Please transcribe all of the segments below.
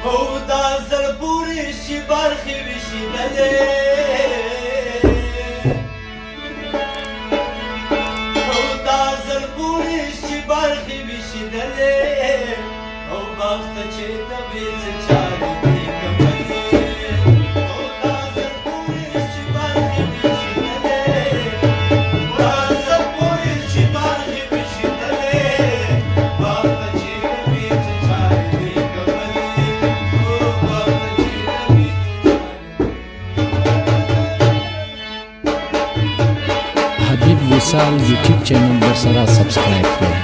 او دا زړه پورې شي برخې وشیدلې او دا زړه پورې شي برخې وشیدلې او بخت چې طبیعي څه چارې دي کولې او دا زړه پورې شي برخې وشیدلې دا زړه پورې شي برخې وشیدلې بخت چې طبیعي څه چارې دي حبیب وصال یوټیوب چینل در سره سبسکرایب کړئ.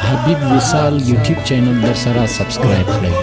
حبیب وصال یوټیوب چینل در سره سبسکرایب کړئ.